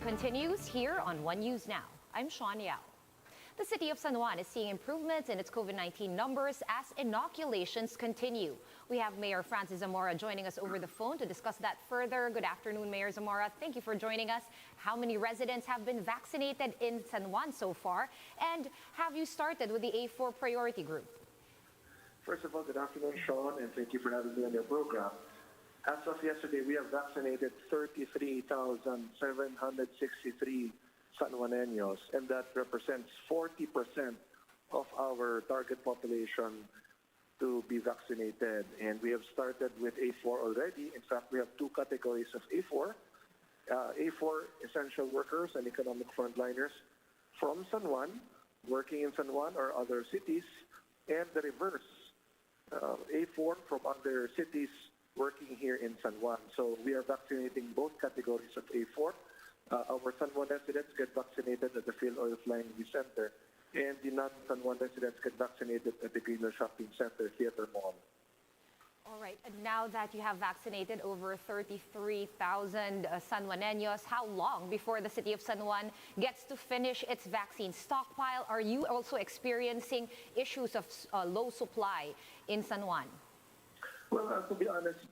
continues here on One News Now. I'm Sean Yao. The city of San Juan is seeing improvements in its COVID-19 numbers as inoculations continue. We have Mayor Francis Zamora joining us over the phone to discuss that further. Good afternoon, Mayor Zamora. Thank you for joining us. How many residents have been vaccinated in San Juan so far? And have you started with the A4 priority group? First of all, good afternoon, Sean, and thank you for having me on your program. As of yesterday, we have vaccinated 33,763 San Juaneños, and that represents 40% of our target population to be vaccinated. And we have started with A4 already. In fact, we have two categories of A4. A4 essential workers and economic frontliners from San Juan, working in San Juan or other cities, and the reverse, A4 from other cities working here in San Juan. So we are vaccinating both categories of A4. Our San Juan residents get vaccinated at the Phil Oil Flying V Center, and the non-San Juan residents get vaccinated at the Greenwell Shopping Center Theater Mall. All right, and now that you have vaccinated over 33,000 San Juaneños, how long before the city of San Juan gets to finish its vaccine stockpile? Are you also experiencing issues of low supply in San Juan? Well, to be honest,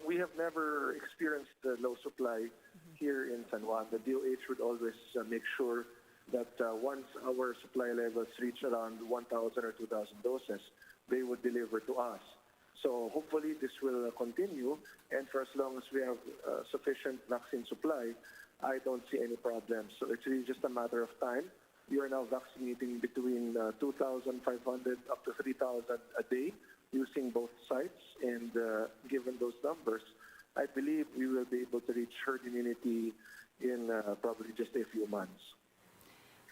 we have never experienced the low supply here in San Juan. The DOH would always make sure that once our supply levels reach around 1,000 or 2,000 doses, they would deliver to us. So hopefully this will continue, and for as long as we have sufficient vaccine supply, I don't see any problems. So it's really just a matter of time. We are now vaccinating between 2,500 up to 3,000 a day using both sites, and given those numbers, I believe we will be able to reach herd immunity in probably just a few months.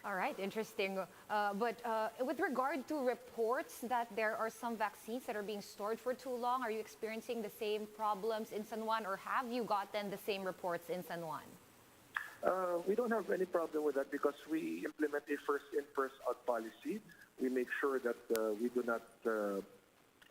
All right, interesting. But with regard to reports that there are some vaccines that are being stored for too long, are you experiencing the same problems in San Juan, or have you gotten the same reports in San Juan? We don't have any problem with that because we implement a first in, first out policy. We make sure that we do not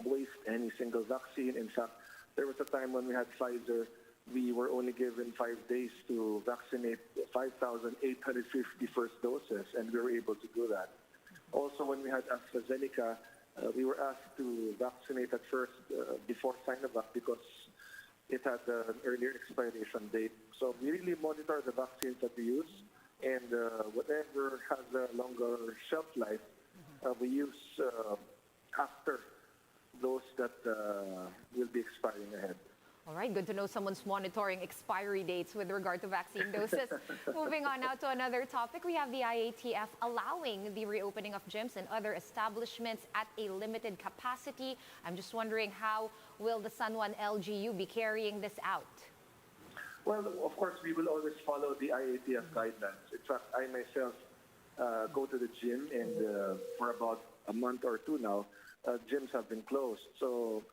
waste any single vaccine. In fact, there was a time when we had Pfizer, we were only given 5 days to vaccinate 5,850 first doses, and we were able to do that. Also, when we had AstraZeneca, we were asked to vaccinate at first before Sinovac because it had an earlier expiration date. So we really monitor the vaccines that we use, and whatever has a longer shelf life, we use after those that will be expiring ahead. All right, good to know someone's monitoring expiry dates with regard to vaccine doses. Moving on now to another topic, we have the IATF allowing the reopening of gyms and other establishments at a limited capacity. I'm just wondering, how will the San Juan LGU be carrying this out? Well, of course, we will always follow the IATF guidelines. In fact, I myself go to the gym, and for about a month or two now, gyms have been closed. So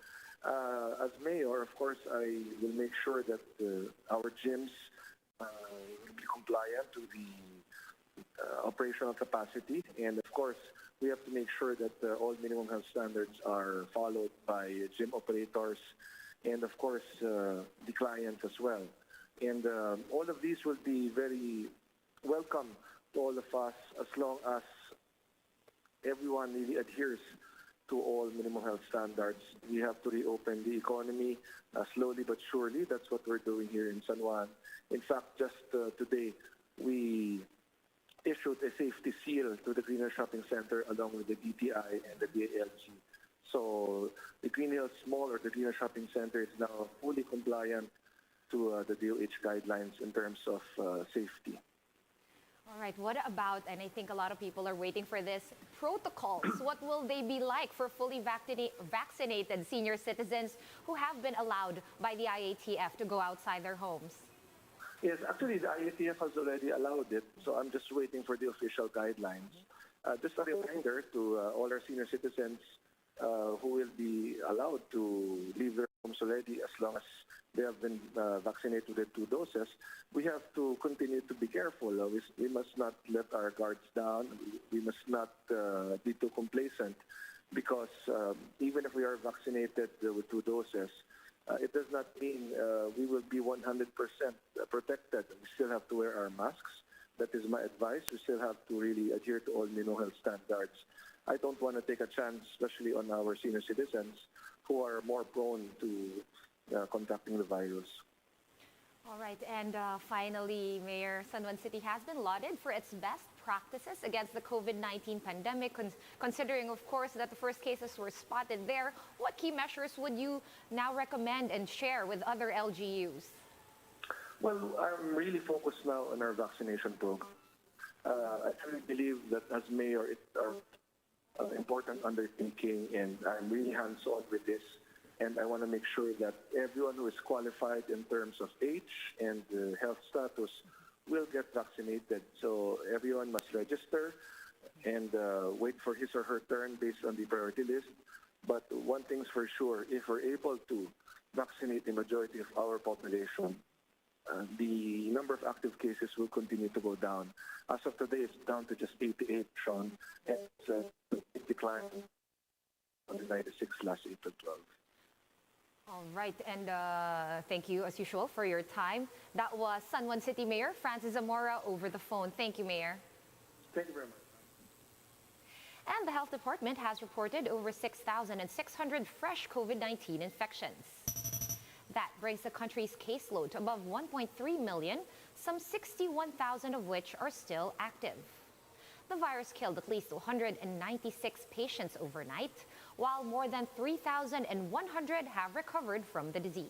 as mayor, of course, I will make sure that our gyms will be compliant to the operational capacity. And of course, we have to make sure that all minimum health standards are followed by gym operators and, of course, the clients as well. And all of these will be very welcome to all of us as long as everyone really adheres to all minimum health standards. We have to reopen the economy slowly but surely. That's what we're doing here in San Juan. In fact, just today, we issued a safety seal to the Greenwell Shopping Center along with the DTI and the DALG. So the Greenwell Mall or the Greenwell Shopping Center is now fully compliant to the DOH guidelines in terms of safety. All right, what about, and I think a lot of people are waiting for this, protocols? What will they be like for fully vaccinated senior citizens who have been allowed by the IATF to go outside their homes? Yes, actually the IATF has already allowed it, so I'm just waiting for the official guidelines. Just a reminder to all our senior citizens who will be allowed to leave their homes already as long as they have been vaccinated with 2 doses, we have to continue to be careful. We must not let our guards down. We must not be too complacent because even if we are vaccinated with 2 doses, it does not mean we will be 100% protected. We still have to wear our masks. That is my advice. We still have to really adhere to all minimum health standards. I don't want to take a chance, especially on our senior citizens who are more prone to contracting the virus. All right, and finally, Mayor, San Juan City has been lauded for its best practices against the COVID-19 pandemic, considering, of course, that the first cases were spotted there. What key measures would you now recommend and share with other LGUs? Well, I'm really focused now on our vaccination program. I truly believe that as mayor, it's an important undertaking, and I'm really hands-on with this. And I want to make sure that everyone who is qualified in terms of age and health status will get vaccinated. So everyone must register and wait for his or her turn based on the priority list. But one thing's for sure, if we're able to vaccinate the majority of our population, the number of active cases will continue to go down. As of today, it's down to just 88, Sean. And it declined on the 96 last April 12. All right, and thank you, as usual, for your time. That was San Juan City Mayor Francis Zamora over the phone. Thank you, Mayor. Thank you very much. And the Health Department has reported over 6,600 fresh COVID-19 infections. That brings the country's caseload to above 1.3 million, some 61,000 of which are still active. The virus killed at least 296 patients overnight, while more than 3,100 have recovered from the disease.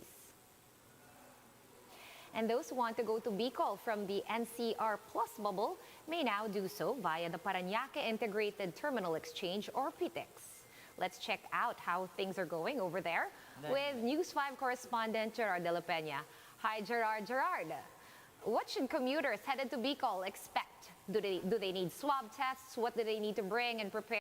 And those who want to go to Bicol from the NCR Plus bubble may now do so via the Parañaque Integrated Terminal Exchange, or PITEX. Let's check out how things are going over there with News 5 correspondent Gerard de la Peña. Hi, Gerard. What should commuters headed to Bicol expect? Do they need swab tests? What do they need to bring and prepare?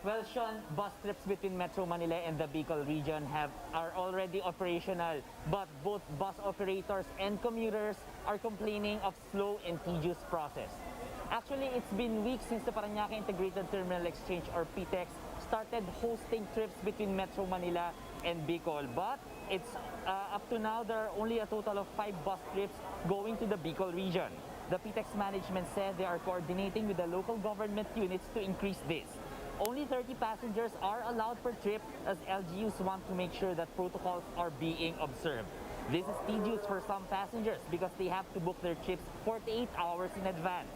Well, Sean, bus trips between Metro Manila and the Bicol region are already operational, but both bus operators and commuters are complaining of slow and tedious process. Actually, it's been weeks since the Parañaque Integrated Terminal Exchange, or PITEX, started hosting trips between Metro Manila and Bicol. But it's up to now, there are only a total of 5 bus trips going to the Bicol region. The PITEX management said they are coordinating with the local government units to increase this. Only 30 passengers are allowed per trip, as LGUs want to make sure that protocols are being observed. This is tedious for some passengers because they have to book their trips 48 hours in advance.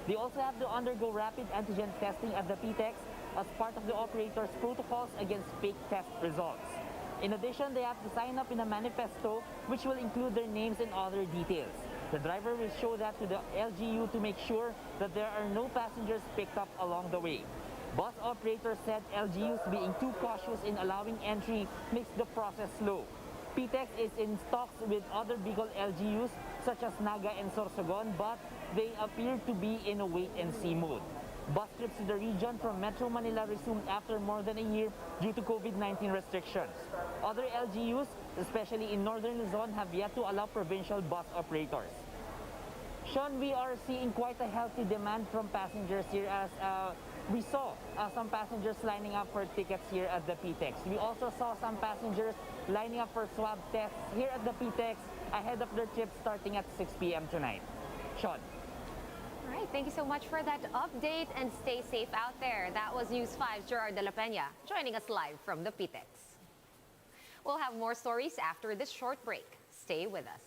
They also have to undergo rapid antigen testing at the PITEX as part of the operator's protocols against fake test results. In addition, they have to sign up in a manifesto which will include their names and other details. The driver will show that to the LGU to make sure that there are no passengers picked up along the way. Bus operators said LGUs being too cautious in allowing entry makes the process slow. PITEX is in talks with other Bicol LGUs such as Naga and Sorsogon, but they appear to be in a wait-and-see mode. Bus trips to the region from Metro Manila resumed after more than a year due to COVID-19 restrictions. Other LGUs, especially in northern Luzon, have yet to allow provincial bus operators. Sean, we are seeing quite a healthy demand from passengers here, as we saw some passengers lining up for tickets here at the PITEX. We also saw some passengers lining up for swab tests here at the PITEX ahead of their trip starting at 6 p.m. tonight. Sean. All right, thank you so much for that update, and stay safe out there. That was News 5's Gerard de la Peña joining us live from the PITEX. We'll have more stories after this short break. Stay with us.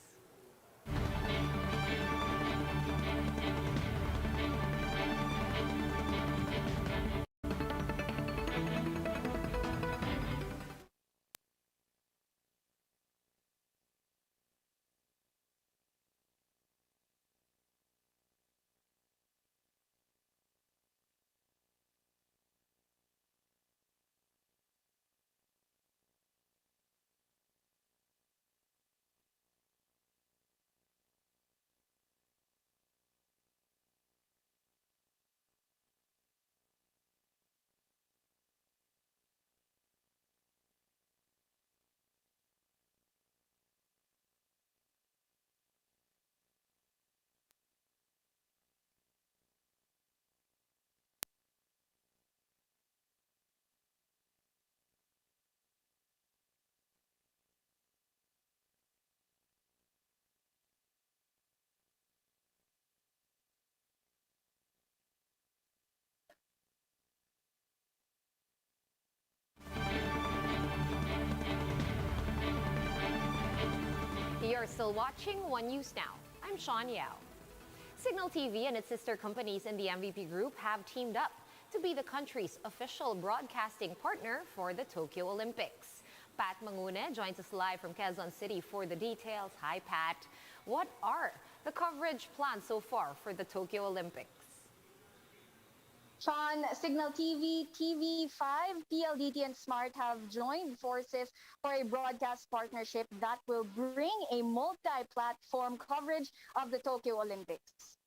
still watching One News Now. I'm Sean Yao. Signal TV and its sister companies in the MVP Group have teamed up to be the country's official broadcasting partner for the Tokyo Olympics. Pat Mangune joins us live from Quezon City for the details. Hi, Pat. What are the coverage plans so far for the Tokyo Olympics? Sean, Signal TV, TV5, PLDT, and Smart have joined forces for a broadcast partnership that will bring a multi-platform coverage of the Tokyo Olympics.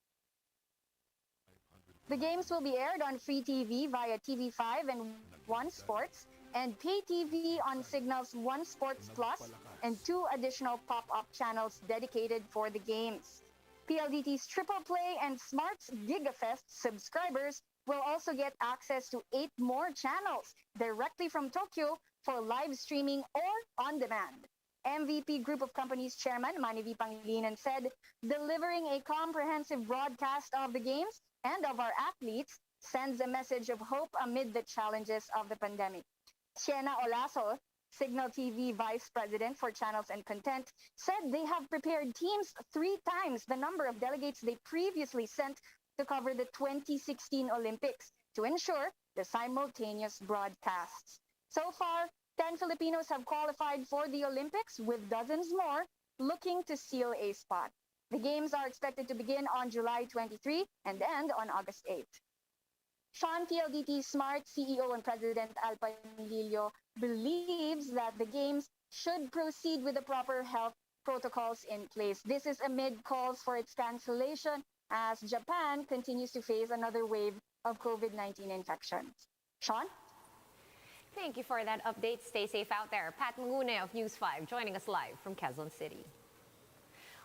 The games will be aired on free TV via TV5 and One Sports, and pay TV on Signal's One Sports Plus, and 2 additional pop-up channels dedicated for the games. PLDT's Triple Play and Smart's GigaFest subscribers will also get access to 8 more channels directly from Tokyo for live streaming or on demand. MVP Group of Companies Chairman Manny V. Pangilinan said, delivering a comprehensive broadcast of the games and of our athletes sends a message of hope amid the challenges of the pandemic. Sienna Olaso, Signal TV Vice President for Channels and Content, said they have prepared teams 3 times the number of delegates they previously sent to cover the 2016 Olympics to ensure the simultaneous broadcasts. So far, 10 Filipinos have qualified for the Olympics, with dozens more looking to seal a spot. The games are expected to begin on July 23 and end on August 8. Sean, PLDT Smart CEO and President Al Panlilio believes that the games should proceed with the proper health protocols in place. This is amid calls for its cancellation as Japan continues to face another wave of COVID-19 infections. Sean? Thank you for that update. Stay safe out there. Pat Mangune of News 5 joining us live from Quezon City.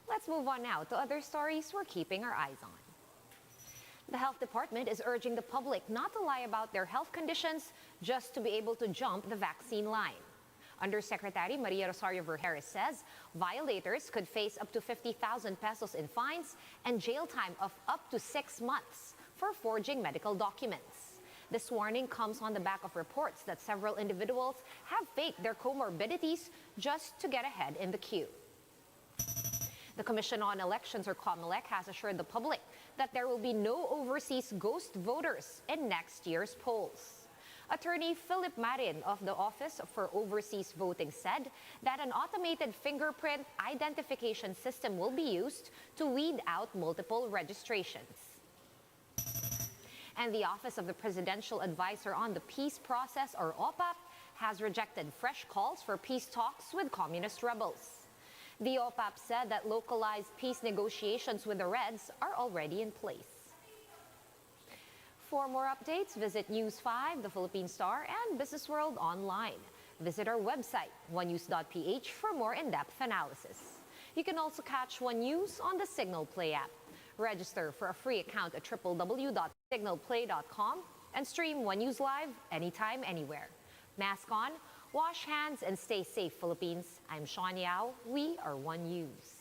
Let's move on now to other stories we're keeping our eyes on. The Health Department is urging the public not to lie about their health conditions just to be able to jump the vaccine line. Undersecretary Maria Rosario Vergeres says violators could face up to 50,000 pesos in fines and jail time of up to 6 months for forging medical documents. This warning comes on the back of reports that several individuals have faked their comorbidities just to get ahead in the queue. The Commission on Elections, or COMELEC, has assured the public that there will be no overseas ghost voters in next year's polls. Attorney Philip Marin of the Office for Overseas Voting said that an automated fingerprint identification system will be used to weed out multiple registrations. And the Office of the Presidential Advisor on the Peace Process, or OPAP, has rejected fresh calls for peace talks with communist rebels. The OPAP said that localized peace negotiations with the Reds are already in place. For more updates, visit News 5, The Philippine Star, and Business World online. Visit our website, onenews.ph, for more in-depth analysis. You can also catch One News on the Signal Play app. Register for a free account at www.signalplay.com and stream One News live anytime, anywhere. Mask on, wash hands, and stay safe, Philippines. I'm Sean Yao. We are One News.